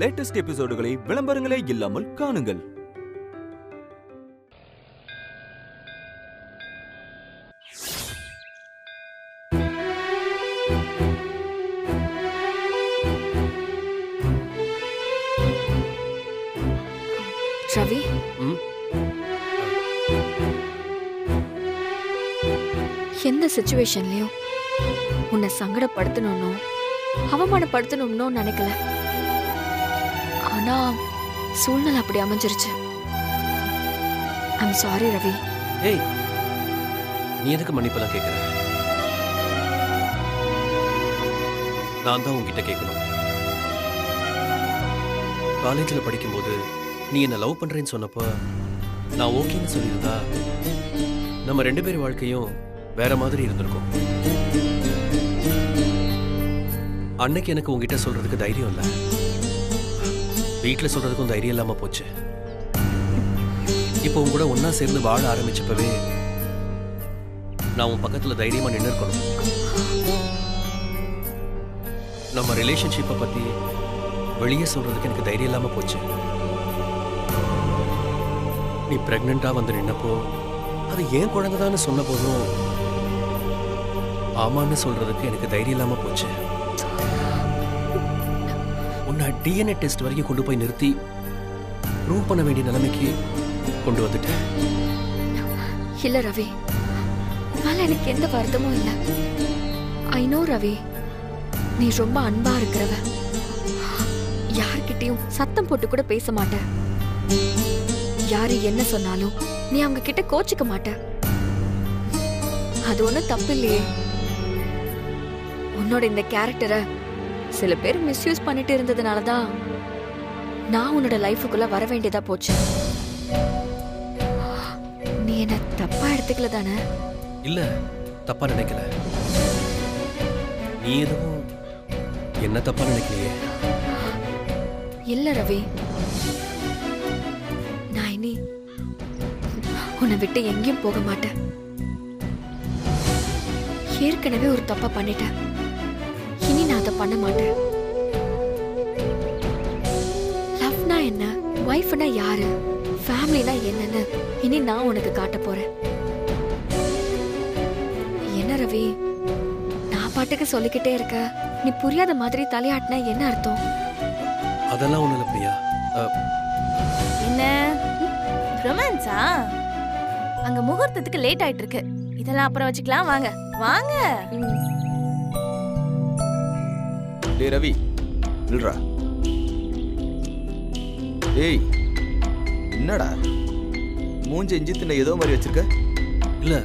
Latest எபிசோடுகளை விளம்பரங்களே இல்லாமல் காணுங்கள். ரவி, எந்த சிச்சுவேஷன்லயும் உன்னை சங்கடப்படுத்தணும்னோ அவமானப்படுத்தணும்னோ நினைக்கல. ஆனா சூழ்நிலை அப்படி அமைஞ்சிருச்சு. I'm sorry Ravi. ஏய், நீ எதுக்கு மன்னிப்பெல்லாம் கேட்குற? நான் தான் உங்ககிட்ட கேட்கணும். காலேஜில் படிக்கும்போது நீ என்ன லவ் பண்றேன்னு சொன்னப்போ நான் ஓகேன்னு சொல்லியிருந்தா நம்ம 2 பேர் வாழ்க்கையும் வேற மாதிரி இருந்திருக்கும். அன்னைக்கு எனக்கு உங்ககிட்ட சொல்றதுக்கு தைரியம் இல்லை, வீட்டில் சொல்றதுக்கும் தைரியம் இல்லாம போச்சு. இப்போ உங்க கூட ஒன்னா சேர்ந்து வாழ ஆரம்பிச்சப்பவே நான் உன் பக்கத்துல தைரியமா நின்று இருக்கணும். நம்ம ரிலேஷன்ஷிப்பை பத்தி வெளியே சொல்றதுக்கு எனக்கு தைரியம் இல்லாம போச்சு. நீ பிரெக்னெண்டா வந்து நின்னப்போ அது ஏன் குழந்தைதான்னு சொன்ன போதும் ஆமான்னு சொல்றதுக்கு எனக்கு தைரியம் இல்லாம போச்சு. உன்னை டிஎன்ஏ டெஸ்ட் வரைக்கும் கொண்டு போய் நிறுத்தி ப்ரூவ் பண்ண வேண்டிய நிலைமைக்கு கொண்டு வந்துட்டேன். இல்ல ரவி, மேல எனக்கு எந்த வருத்தமும் இல்ல. ஐ நோ ரவி, நீ ரொம்ப அன்பா இருக்கிறவ. யார்கிட்டயும் சத்தம் போட்டு கூட பேச மாட்ட. யாரு என்ன சொன்னாலும் நீ அவங்க கிட்ட கோச்சிக்க மாட்ட. அது ஒண்ணும் தப்பு இல்லையே. உன்னோட இந்த கேரக்டரை சில பேர் மிஸ்யூஸ் பண்ணிட்டு இருந்ததுனாலதான் நான் உன்னோட லைஃபுக்குள்ள வர வேண்டியதா போச்சு. நீ என்ன தப்பா எடுத்துக்கல தானே? இல்ல, தப்பா நினைக்கல. நீ எதுவும் என்ன தப்பா நினைக்கலையே? இல்ல ரவி, நான் இனி உன்னை விட்டு எங்கேயும் போக மாட்டேன். ஏற்கனவே ஒரு தப்பா பண்ணிட்டேன், இனி நான் அதை பண்ண மாட்டேன். லவ்னா என்ன, வைஃப்னா யாரு, ஃபேமிலினா என்னன்னு இனி நான் உனக்கு காட்ட போறேன். என்ன ரவி, நான் பாட்டுக்கு சொல்லிக்கிட்டே இருக்க, நீ புரியாத மாதிரி தலையாட்டினா என்ன அர்த்தம்? அதெல்லாம் ஒண்ணு இல்ல பிரியா. என்ன ரொமான்ஸா? அங்க முகூர்த்தத்துக்கு லேட் ஆயிட்டு இருக்கு. இதெல்லாம் அப்புறம் வச்சுக்கலாம். வாங்க வாங்க. டேய் ரவி, இல்லடா. டேய், என்னடா மூஞ்சி இஞ்சி தின்ன ஏதோ மாதிரி வச்சிருக்க? இல்ல,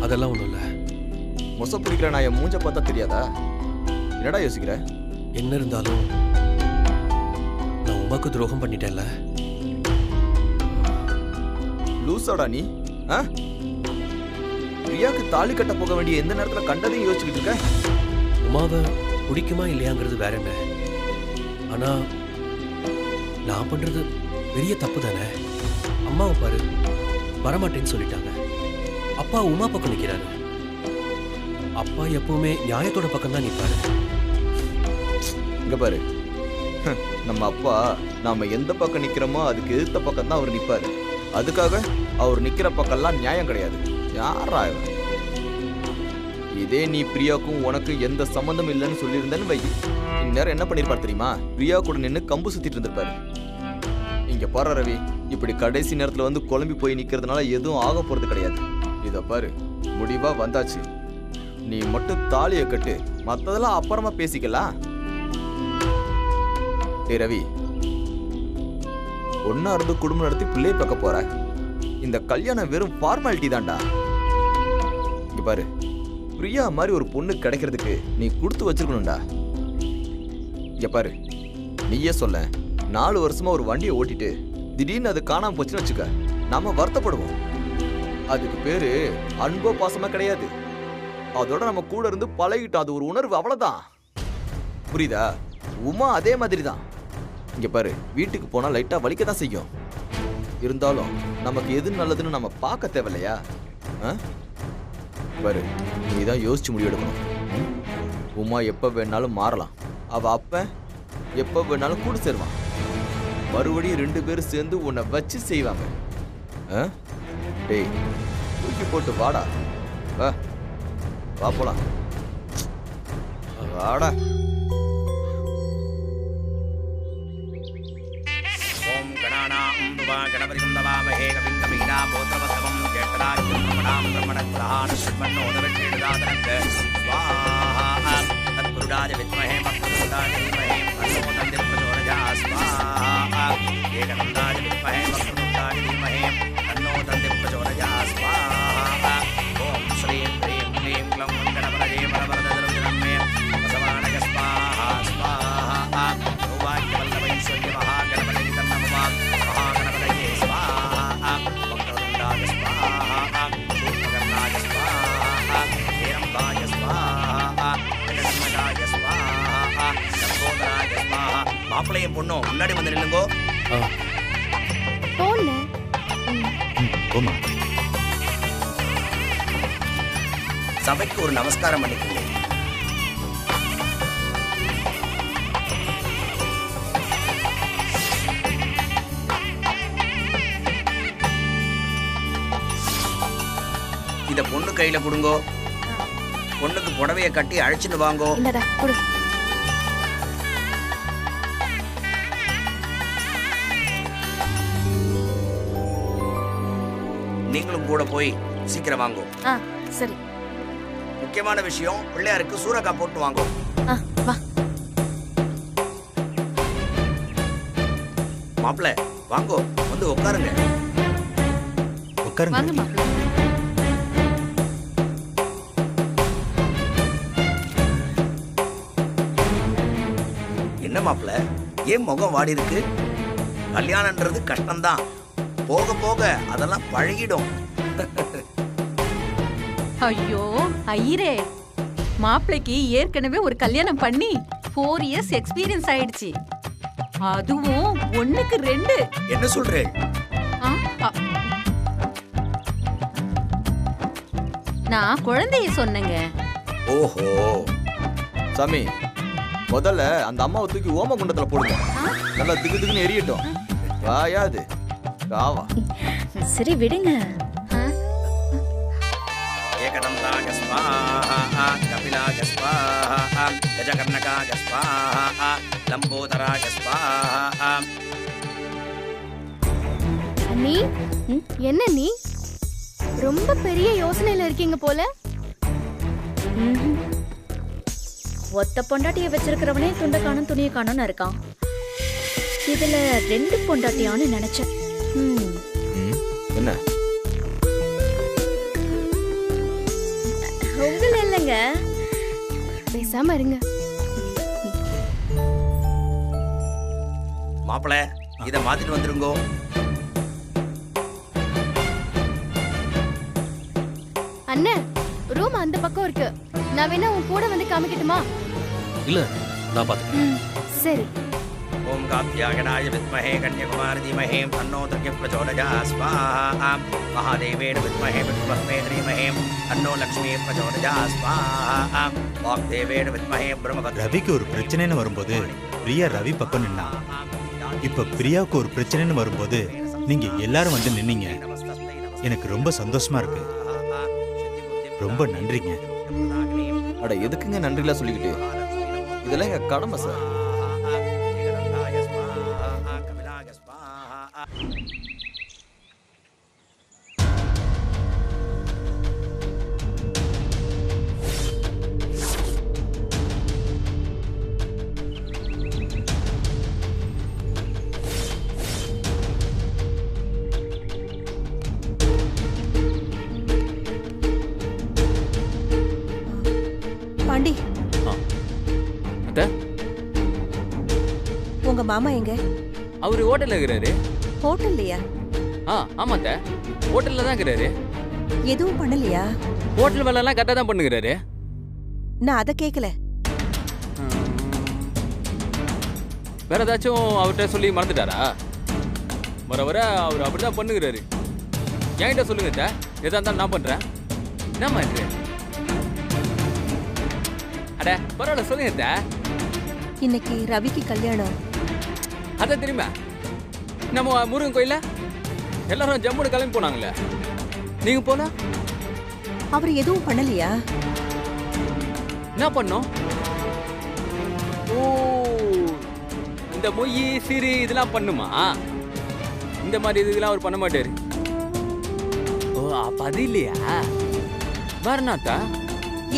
அதெல்லாம் ஒண்ணும் இல்ல. மொச பிடிக்கிற நான் என் மூஞ்ச பார்த்தா தெரியாதா? என்னடா யோசிக்கிற? என்ன இருந்தாலும் நான் உமாக்கு துரோகம் பண்ணிட்டேன்ல. லூசாடா நீ? பிரியாக்கு தாலி கட்ட போக வேண்டிய எந்த நேரத்துல கண்டதையும் யோசிச்சுக்கிட்டு இருக்க? உமாவை பிடிக்குமா இல்லையாங்கிறது வேற என்ன. ஆனா நான் பண்றது பெரிய தப்பு தானே. அம்மாவை பாரு, வரமாட்டேன்னு சொல்லிட்டாங்க. அப்பா உமா பக்கம் நிக்கிறாரு. அப்பா எப்பவுமே நியாயத்தோட பக்கம் தான் நிற்பாரு. இங்க பாரு, நம்ம அப்பா நாம எந்த பக்கம் நிக்கிறோமோ அதுக்கு எதிர்த்த பக்கம் தான் அவர் நிப்பாரு. அதுக்காக அவர் நிக்கிற பக்கம்லாம் நியாயம் கிடையாது. யாரா இவன்? இதே நீ பிரியாக்கும் உனக்கு எந்த சம்பந்தம் இல்லைன்னு சொல்லியிருந்தேன்னு வை, இந்நேரம் என்ன பண்ணிருப்பாரு தெரியுமா? பிரியா கூட நின்று கம்பு சுத்திட்டு இருந்திருப்பாரு. இங்க பாரு ரவி, இப்படி கடைசி நேரத்துல வந்து குழம்பி போய் நிக்கிறதுனால எதுவும் ஆக போறது கிடையாது. இத பாரு, முடிவா வந்தாச்சு. நீ மட்டும் தாலியை கட்டு, மத்ததெல்லாம் அப்புறமா பேசிக்கலாம். டேய் ரவி, ஒன்னா இருந்து குடும்பம் நடத்தி பிள்ளையை பார்க்க போற. இந்த கல்யாணம் வெறும் ஃபார்மாலிட்டி தான்டா. இங்க பாரு, பிரியா மாதிரி ஒரு பொண்ணு கிடைக்கிறதுக்கு நீ கொடுத்து வச்சிருக்கணும்டா. இங்க பாரு, நீயே சொல்ல, 4 வருஷமா ஒரு வண்டியை ஓட்டிட்டு திடீர்னு அது காணாம போச்சுன்னு வச்சுக்க, நாம வருத்தப்படுவோம். அதுக்கு பேரு அன்போ பாசமா கிடையாது. அதோட நம்ம கூட இருந்து பழகிட்டோம், அது ஒரு உணர்வு, அவ்வளவுதான். புரியுதா? உமா அதே மாதிரி தான். இங்க பாரு, வீட்டுக்கு போனா லைட்டா வலிக்க தான் செய்யும். இருந்தாலும் நமக்கு எது நல்லதுன்னு நம்ம பார்க்க தேவையில்லையா? பாரு, நீ தான் யோசிச்சு முடிவெடுக்கணும். உமா எப்ப வேணாலும் மாறலாம். அவ அப்ப எப்ப வேணாலும் கூட சேருவான். மறுபடியும் 2 பேரும் சேர்ந்து உன்னை வச்சு செய்வாங்க. டேய் தூக்கி போட்டு வாடா. வா வா போலாம். வாடா. ஓம் கணானாம் துவா கணபதிம் நமாமஹே கவிம் கவினா போத்ரவசவம் கேட்டராஜ்யம் பிரமணாம் பிரம்மணத்ரான ஸ்மன்னோதவச்சேதாதனக்க ஸ்வாஹா தத்புருடாய வித்மஹே மக்ருதாய தீமஹே தன்னோ தந்தி பிரச்சோதயா ஸ்வாஹா ஏகதந்தாய வித்மஹே மக்ருதாய தீமஹே தன்னோ தந்தி பிரச்சோதயா ஸ்வாஹா ஓம் ஸ்ரீம் க்ரீம் க்ளீம் க்ளம் கணபதயே பரவரதருஜனமே வசவானக ஸ்வாஹா ஸ்வாஹா சௌபாக்யவல்லபைஸ்வர்ய மகாகணபதயே தன்னமவாம் மகாகணபதயே ஸ்வாஹா வக்ரதுண்டாய ஸ்வாஹா சூர்பகர்ணாய ஸ்வாஹா ஹேரம்பாய ஸ்வாஹா ஜெகன்மஜாய ஸ்வாஹா சம்போதராய ஸ்வாஹா. மாப்பிள்ளையும் பொண்ணும் முன்னாடி வந்து நில்லுங்கோ. போன போமா. சபைக்கு ஒரு நமஸ்காரம் பண்ணிக்கோங்க. இத பொண்ணு கையில கொடுங்கோ. பொண்ணுக்கு புடவைய கட்டி அழைச்சிட்டு வாங்கோ. இல்லடா கொடு. நீங்களும் கூட போய் சீக்கிரம் வாங்கோ. சரி. முக்கியமான விஷயம், பிள்ளையாருக்கு சூரக்கா போட்டு வாங்கோ. வா. மாப்பிள்ள வாங்கோ, வந்து உட்காருங்க. உட்காருங்க. வாங்க மாப்பிள்ளை. என்ன மாப்பிள்ள, ஏன் முகம் வாடி இருக்கு? கல்யாணம்ன்றது கஷ்டம்தான், போக போக அதெல்லாம் பழகிடும். ஐயோ ஐயரே, மாப்பிள்ளைக்கு ஏற்கனவே ஒரு கல்யாணம் பண்ணி 4 இயர்ஸ் எக்ஸ்பீரியன்ஸ் ஆயிடுச்சு. அதுவும் 1க்கு 2. என்ன சொல்றேன்? நான் குழந்தைய சொன்னேங்க. ஓஹோ. சாமி, முதல்ல அந்த அம்மாவை தூக்கி ஓம குண்டத்துல போடுங்க. நல்லா திக்கு திக்குன்னு எரியட்டும். வாயாது காவா. சரி விடுங்க. ஏகதந்தாய ஸ்வாஹா கபிலாய ஸ்வாஹா கஜகர்ணகாய ஸ்வாஹா லம்போதராய ஸ்வாஹா. நீ என்ன நீ ரொம்ப பெரிய யோசனையில இருக்கீங்க போல. ஒத்த பொண்டாட்டியை வச்சிருக்கிறவனே துண்டை காணும் துணியை காணும்னு இருக்கான். இதுல 2 பொண்டாட்டியான்னு நினைச்சேன். என்ன உங்கள இல்லைங்க, பேசாம இருங்க. மாப்பிள்ள இத மாத்திட்டு வந்துருங்கோ. அண்ணன் ரூம் அந்த பக்கம் இருக்கு. நான் வேணா உன் கூட வந்து காமிக்கட்டுமா? இல்ல, நான் பாத்துக்கிறேன். சரி. ஓம் காத்யாயனாய வித்மஹே கன்யகுமாரி தீமஹே தன்னோ துர்கே பிரச்சோதயாத் ஸ்வாஹா. மகாதேவேன வித்மஹே விஷ்ணுபத்மே தீமஹே தன்னோ லக்ஷ்மீ பிரச்சோதயாத் ஸ்வாஹா. வாக்தேவேன வித்மஹே பிரம்மபத்மே. ரவிக்கு ஒரு பிரச்சனைன்னு வரும்போது பிரியா ரவி பக்கம் நின்னா. இப்ப பிரியாவுக்கு ஒரு பிரச்சனைன்னு வரும்போது நீங்க எல்லாரும் வந்து நின்னீங்க. எனக்கு ரொம்ப சந்தோஷமா இருக்கு. ரொம்ப நன்றிங்க. அட எதுக்குங்க நன்றிலாம் சொல்லிக்கிட்டு? இதெல்லாம் எங்க கடமை சார். பாண்டி, அத்தை, உங்க மாமா எங்க? அவரு ஹோட்டல்ல இருக்கிறாரு. ஹோட்டல்லையா? ஆமா அத்தை, ஹோட்டல்ல தான் இருக்கிறாரு. எதுவும் பண்ணலையா? ஹோட்டல் வேலை எல்லாம் கரெக்டா தான் பண்ணுகிறாரு. நான் அதை கேட்கல. வேற ஏதாச்சும் அவர்கிட்ட சொல்லி மறந்துட்டாரா? வர வர அவர் அப்படிதான் பண்ணுகிறாரு. என்கிட்ட சொல்லுங்க அத்தை, எதா இருந்தாலும் நான் பண்றேன். என்னம்மா இது? அட பரவாயில்ல, சொல்லுங்க அத்தை. இன்னைக்கு ரவிக்கு கல்யாணம். அதான் தெரியுமா, நம்ம முருகன் கோயில எல்லாரும் ஜம்முன்னு கிளம்பி போனாங்களே, நீங்க போனா அவர் எதுவும் பண்ணலையா? என்ன பண்ணோம்? ஓ, இந்த மொய் சிறு இதெல்லாம் பண்ணுமா? இந்த மாதிரி இதெல்லாம் அவர் பண்ண மாட்டாரு. ஓ, அப்ப அது இல்லையா? வரநாத்தா,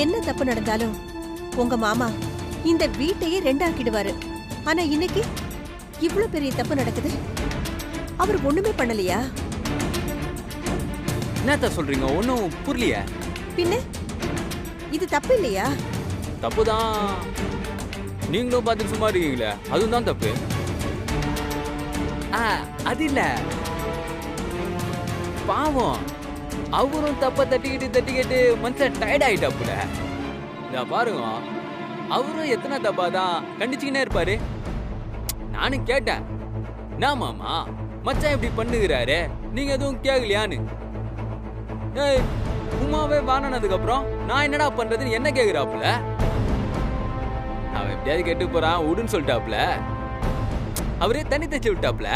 என்ன தப்பு நடந்தாலும் உங்க மாமா இந்த வீட்டையே ரெண்டாக்கிடுவாரு. ஆனா இன்னைக்கு இவ்வளவு பெரிய தப்பு நடக்குது, அவர் ஒண்ணுமே பண்ணலையா? என்னத்தா சொல்றீங்க? ஒன்னும் புரியலையா? பின்ன இது தப்பு இல்லையா? தப்புதான். நீங்களும் பார்த்து சும்மா இருக்கீங்களே, அதுவும் தான் தப்பு. அது இல்ல, பாவம் அவரும் தப்ப தட்டிக்கிட்டு மனுஷன் டயர்ட் ஆயிட்டாப்புல. இத பாருங்க, அவரும் எத்தனை தப்பா தான் கண்டிச்சுக்கினே இருப்பாரு. நானும் கேட்டேன், நான் மாமா மச்சான் இப்படி பண்ணுகிறாரு, நீங்க எதுவும் கேட்கலையான்னு. ஏய், உமாவே வானனதுக்கு அப்புறம் நான் என்னடா பண்றதுன்னு என்ன கேக்குறாப்புல. அவன் எப்படியாவது கேட்டு போறான் உடுன்னு சொல்லிட்டாப்புல. அவரே தண்ணி தச்சு விட்டாப்புல.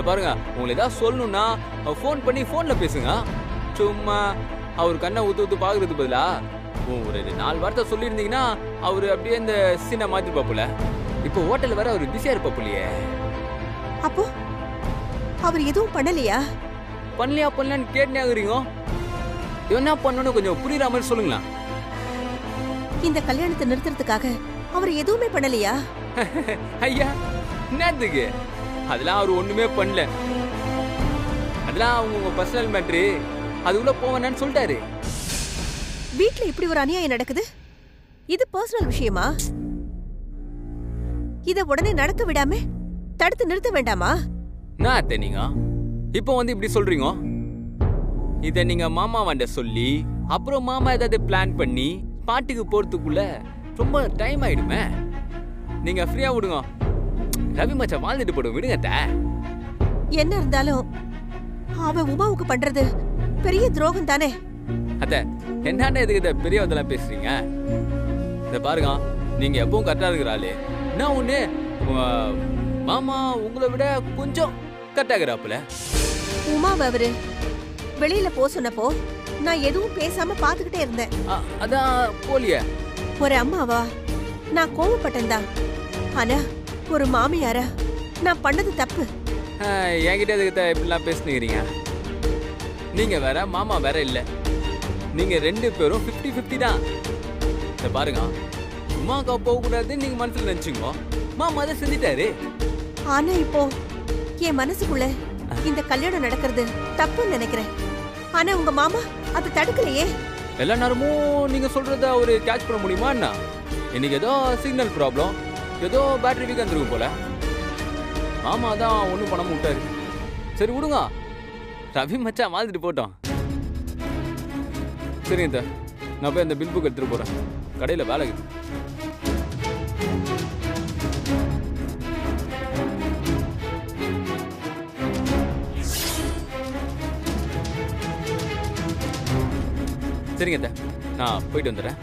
பாருங்க, உங்களை ஏதாவது சொல்லணும்னா போன் பண்ணி போன்ல பேசுங்க. சும்மா அவர் கண்ணை ஊத்து பாக்குறது பதிலா ஒரு 4 வார்த்தை சொல்லியிருந்தீங்கன்னா அவரு அப்படியே இந்த சீனை மாத்தி பாப்புல. இப்போ ஹோட்டல்ல வேற அவர் பிஸியா இருப்பாப்புலையே. அப்போ அவர் எதுவும் பண்ணலையா? பண்ணலையான்னு கேட்டே ஆகுறீங்க. என்ன பண்ணணும் கொஞ்சம் புரியுற மாதிரி சொல்லுங்களா. இந்த கல்யாணத்தை நிறுத்துறதுக்காக அவர் எதுவுமே பண்ணலையா? ஐயா, என்னத்துக்கு? அதெல்லாம் அவர் ஒண்ணுமே பண்ணல. அதெல்லாம் அவங்க பர்சனல் மேட்ரு, அதுக்குள்ள போவேன்னு சொல்லிட்டாரு. வீட்ல இப்படி ஒரு அநியாயம் நடக்குது, இது பர்சனல் விஷயமா? இத உடனே நடக்க விடாம தடுத்து நிறுத்த வேண்டாமா? நான் நீங்க இப்போ வந்து இப்படி சொல்றீங்க. இத நீங்க மாமா வண்ட சொல்லி அப்புறம் மாமா ஏதாவது பிளான் பண்ணி பாட்டுக்கு போறதுக்குள்ள ரொம்ப டைம் ஆயிடுமே. நீங்க ஃப்ரீயா விடுங்க, ரவி மச்சான் வாழ்ந்துட்டு போடும், விடுங்க. என்ன இருந்தாலும் அவன் உமாவுக்கு பண்றது பெரிய துரோகம் தானே. அத என்னன்னு எதுக்கு பெரியவதெல்லாம் பேசுறீங்க? இத பாருங்க, நீங்க எப்பவும் கரெக்டா இருக்கிறாளே. நான் ஒண்ணு, மாமா உங்களை விட கொஞ்சம் கரெக்டாகிறாப்புல. உமா அவரு வெளியில போ சொன்னப்போ நான் எதுவும் பேசாம பாத்துக்கிட்டே இருந்தேன். அதான் போலிய ஒரு அம்மாவா நான் கோவப்பட்டேன் தான். ஆனா ஒரு மாமியாரா நான் பண்ணது தப்பு. என்கிட்ட எதுக்கு இப்படிலாம் பேசுனீங்க? நீங்க வேற மாமா வேற இல்ல, நீங்க 2 பேரும் 50-50 தான். இத பாருங்க, உமாக்கா போக கூடாதுன்னு நீங்க மனசுல நினைச்சுங்க, மாமா அதை செஞ்சிட்டாரு. ஆனா இப்போ என் மனசுக்குள்ள இந்த கல்யாணம் நடக்கிறது தப்புன்னு நினைக்கிறேன். ஆனா உங்க மாமா அதை தடுக்கலையே. எல்லா நேரமும் நீங்க சொல்றத அவரு கேட்ச் பண்ண முடியுமா என்ன? இன்னைக்கு ஏதோ சிக்னல் ப்ராப்ளம், ஏதோ பேட்டரி வீக் வந்துருக்கும் போல. மாமா தான் ஒன்றும் பண்ணாம விட்டாரு. சரி விடுங்க, ரவி மச்சான் வாழ்ந்துட்டு போட்டோம். சரிங்க, நான் போய் அந்த பில் புக் எடுத்துட்டு போறேன், கடையில வேலை இருக்குது. சரிங்க, நான் போயிட்டு வந்துடுறேன்.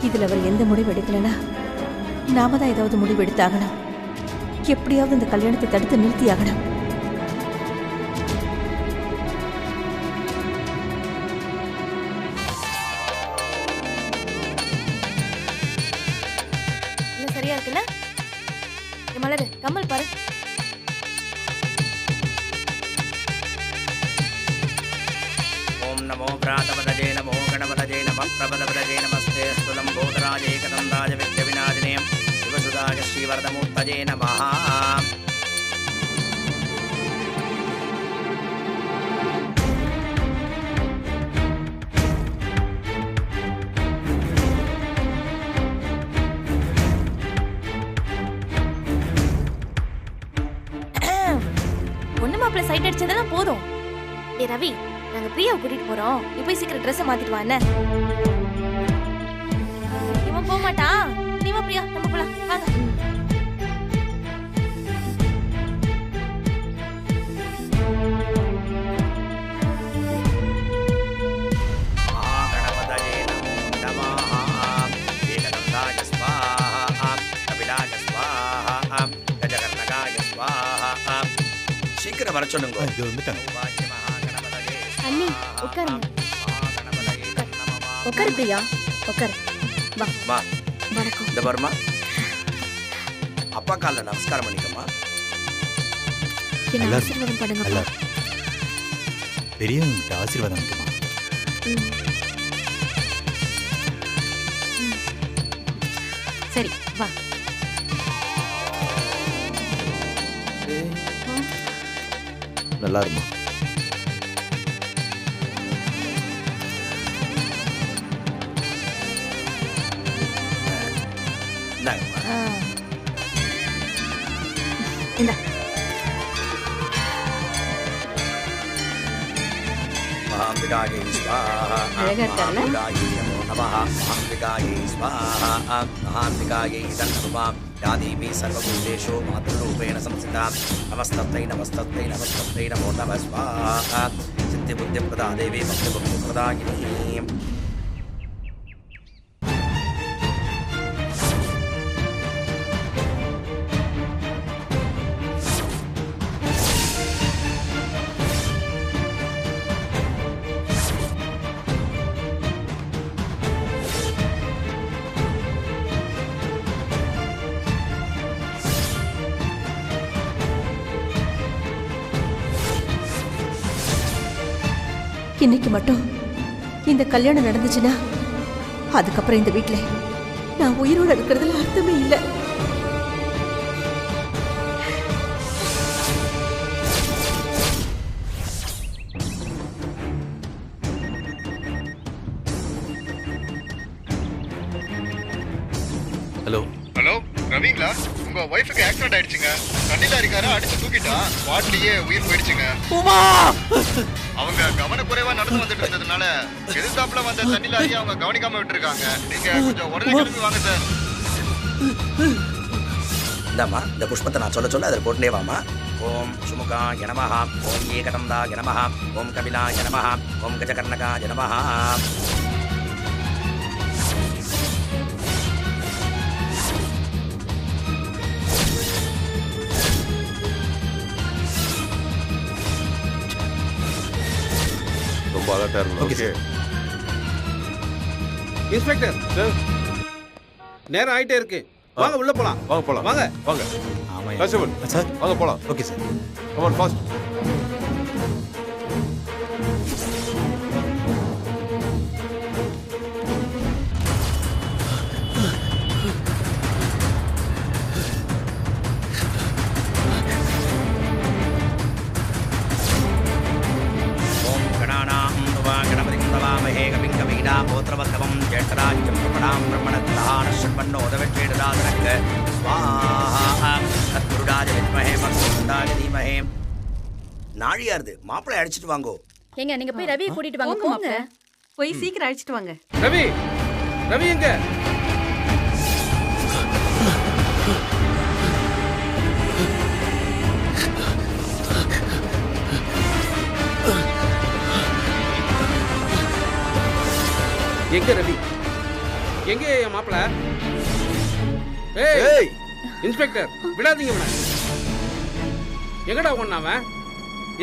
இதுல அவர் எந்த முடிவு எடுக்கலனா நாம தான் ஏதாவது முடிவு எடுத்தாகணும். எப்படியாவது இந்த கல்யாணத்தை தடுத்து நிறுத்தி ஆகணும். சரியா இருக்குல்ல? மலரு கம்மல் பாரு. ஓம் நமோ பிராதபதஜே நமோ கணபதஜே நம பிரபதபதஜே நமஸ்தே ஸ்துலம் போதராஜே கதந்தாஜ வித்ய விநாதினே சிவசுதாய ஸ்ரீவரதமூர்த்தஜே நமஹ. ஒண்ணு மாப்பிள்ள சைட் அடிச்சதெல்லாம் போதும். ஏ ரவி, நாங்க பிரியாவை கூட்டிட்டு போறோம். நீ போய் சீக்கிரம் ட்ரெஸ் மாத்திட்டு வா. என்ன இவன் போக மாட்டான். நீ வா பிரியா, நம்ம போலாம் வாங்க. சீக்கிரம் வர சொல்லுங்க. அண்ணி உட்காருங்க. உட்காரு பிரியா, உட்காரு. வா வா. வணக்கம். இந்த வருமா அப்பா கால நமஸ்காரம் பண்ணிக்கமா. என்ன ஆசீர்வாதம் பண்ணுங்க. பெரியவங்க ஆசீர்வாதம் பண்ணுமா. சரி வா. நல்லா இருக்குமா. இந்த மகாம்பிகாயை ஸ்வாஹா. மகாம்பிகாயை நமோ நமः. மகாம்பிகாயை ஸ்வாஹா. மகாம்பிகாயை தன்னமம். யாதீவி சர்வபூதேஷு மாத்ருரூபேண சம்ஸ்திதாம். நமஸ்தத்ரை நமஸ்தத்ரை நமஸ்தத்ரை நமோ நமः ஸ்வாஹா. சித்தி புத்தி பிரதா தேவி பக்தி பக்தி பிரதாயினி. இன்னைக்கு மட்டும் இந்த கல்யாணம் நடந்துச்சுன்னா அதுக்கப்புறம் இந்த வீட்டுல நான் உயிரோட இருக்கிறதுல அர்த்தமே இல்லை. ஹலோ ஹலோ, ரவிங்களா? உங்க ஒய்ஃபுக்கு ஆக்சிடென்ட் ஆயிடுச்சுங்க. தண்ணில இருக்காரு, அடிச்சு தூக்கிட்டான். வாட்லயே உயிர் போயிடுச்சுங்க. அவங்க கவனக்குறைவா நடந்து வந்துட்டு இருந்ததுனால எதிர்த்தாப்புல வந்த தண்ணி லாரியை அவங்க கவனிக்காம விட்டுருக்காங்க. நீங்க கொஞ்சம் உடனே கிளம்பி வாங்க சார். இந்தாம்மா, இந்த புஷ்பத்தை நான் சொல்ல சொல்ல அதில் போட்டுனே வாமா. ஓம் சுமுகாய நமः. ஓம் ஏகதந்தாய நமः. ஓம் கபிலாய நமः. ஓம் கஜகர்ணகாய நமः. ரொம்ப அலர்ட்டா இருக்கணும். ஓகே இன்ஸ்பெக்டர் சார், நேரம் ஆயிட்டே இருக்கு. வாங்க உள்ள போலாம். வாங்க போலாம். வாங்க வாங்க. ஆமா கான்ஸ்டபிள் சார், வாங்க போலாம். Okay sir. Come on fast. ஓம் கணானாம் துவா கணபதிம் தவாமஹே கவிம் கவீனா கோத்ரவத்கவம் ஜேஷ்டராஜ்யம் பிரபணாம் பிரம்மணத்லான ஷண்மன்னோதவெற்றேடதாதனக்க ஸ்வாஹா. தத்குருடாஜ வித்மஹே பக்திமுண்டாஜ தீமஹே. நாழியாருது, மாப்பிள்ளை அடிச்சிட்டு வாங்கோ. ஏங்க நீங்க போய் ரவியை கூட்டிட்டு வாங்க. போங்க போங்க. மாப்ள. போய் சீக்கிரம் அழைச்சிட்டு வாங்க. ரவி, ரவி எங்க? எங்க ரவி? எங்க என் மாப்பிள்ள? ஏய் இன்ஸ்பெக்டர், விடாதீங்க இவனை. எங்கடா ஒண்ணாம?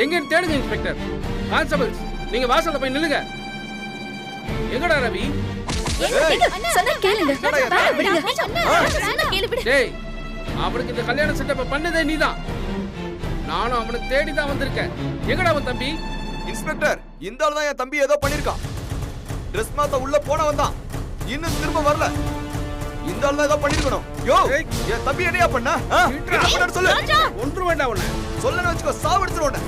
எங்கன்னு தேடுங்க இன்ஸ்பெக்டர். கான்ஸ்டபிள்ஸ், நீங்க வாசல்ல போய் நில்லுங்க. எங்கடா ரவி? சொன்னா கேளுங்க. விடுங்க. சொன்னா கேளு விடு. டேய், அவனுக்கு இந்த கல்யாண செட்டப் பண்ணதே நீதான். நானும் அவனை தேடி தான் வந்திருக்கேன். எங்கடா அவன் தம்பி? இன்ஸ்பெக்டர், இந்த ஆளு தான் என் தம்பி ஏதோ பண்ணிருக்கான். ட்ரெஸ் மாத்த உள்ள போனவன் தான், இன்னும் திரும்ப வரல. இந்த ஆளு தான் ஏதோ பண்ணிருக்கணும். யோ, என் தம்பி என்னையா பண்ண? என்ன பண்ணான்னு சொல்லு. ஒன்று வேண்டாம் உன்னை. சொல்லன்னு வச்சுக்கோ, சாவடிச்சிருவோம்.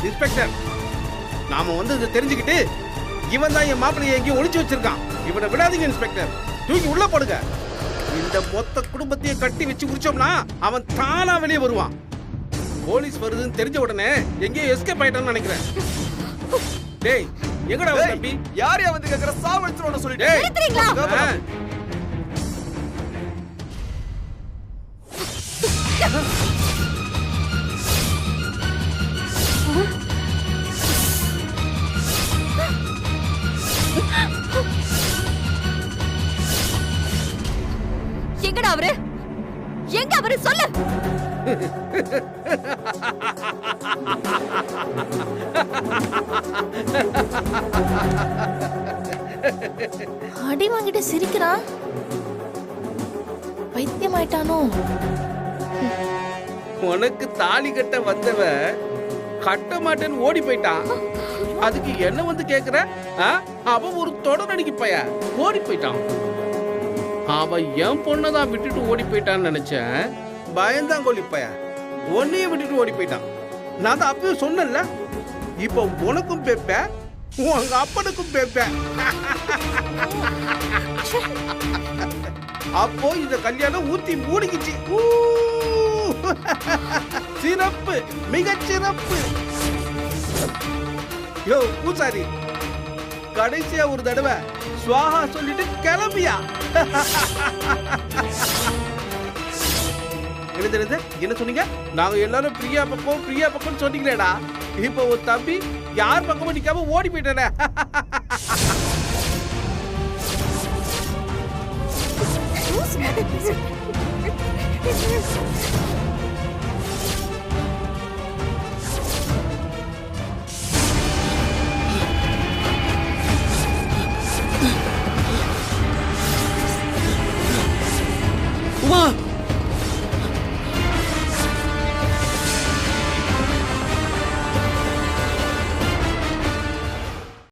இன்ஸ்பெக்டர், நாம வந்து இதை தெரிஞ்சுக்கிட்டு இவன் தான் என் மாப்பிள்ளையை எங்கேயும் ஒளிச்சு வச்சிருக்கான். இவனை விடாதீங்க இன்ஸ்பெக்டர். தூக்கி உள்ள போடுங்க. இந்த மொத்த குடும்பத்தையே கட்டி வச்சு உரிச்சோம்னா அவன் தானா வெளியே வருவான். போலீஸ் வருதுன்னு தெரிஞ்ச உடனே எங்கேயோ எஸ்கேப் ஆயிட்டான்னு நினைக்கிறேன். டேய் எங்கடா உன் தம்பி? யாரையா வந்து கேக்குற? சாவடிச்சுறோம்னு சொல்லிட்டு நிறுத்துறீங்களா? எங்கடா அவரு? எங்க அவரு சொல்லு. அடி வாங்கிட்டு சிரிக்கிறான். பைத்தியம் ஆயிட்டானோ? உனக்கு தாலி கட்ட வந்தவ கட்ட மாட்டேன்னு ஓடி போயிட்டான். அதுக்கு என்ன வந்து கேக்குற? அவன் ஒரு தொடரடிக்கு பைய ஓடி போயிட்டான். அவன் என் பொண்ணதான் விட்டுட்டு ஓடி போயிட்டான்னு நினைச்சேன். பயந்தாங்கோலி பைய உன்னையும் விட்டுட்டு ஓடி போயிட்டான். நான் தான் அப்பயும் சொன்னேன்ல, இப்போ உனக்கும் பேப்ப உங்க அப்பனுக்கும் பேப்ப. அப்போ இந்த கல்யாணம் ஊத்தி மூடிக்கிச்சு. சிறப்பு, மிகச் சிறப்பு. யோ பூசாரி, கடைசியா ஒரு தடவை ஸ்வாஹா சொல்லிட்டு கிளம்பியா? என்ன சொன்னீங்க? நாங்க எல்லாரும் பிரியா பக்கம் சொன்னீங்களேடா. இப்போ ஒரு தம்பி யார் பக்கமும் நிக்காம ஓடி போயிட்டானே.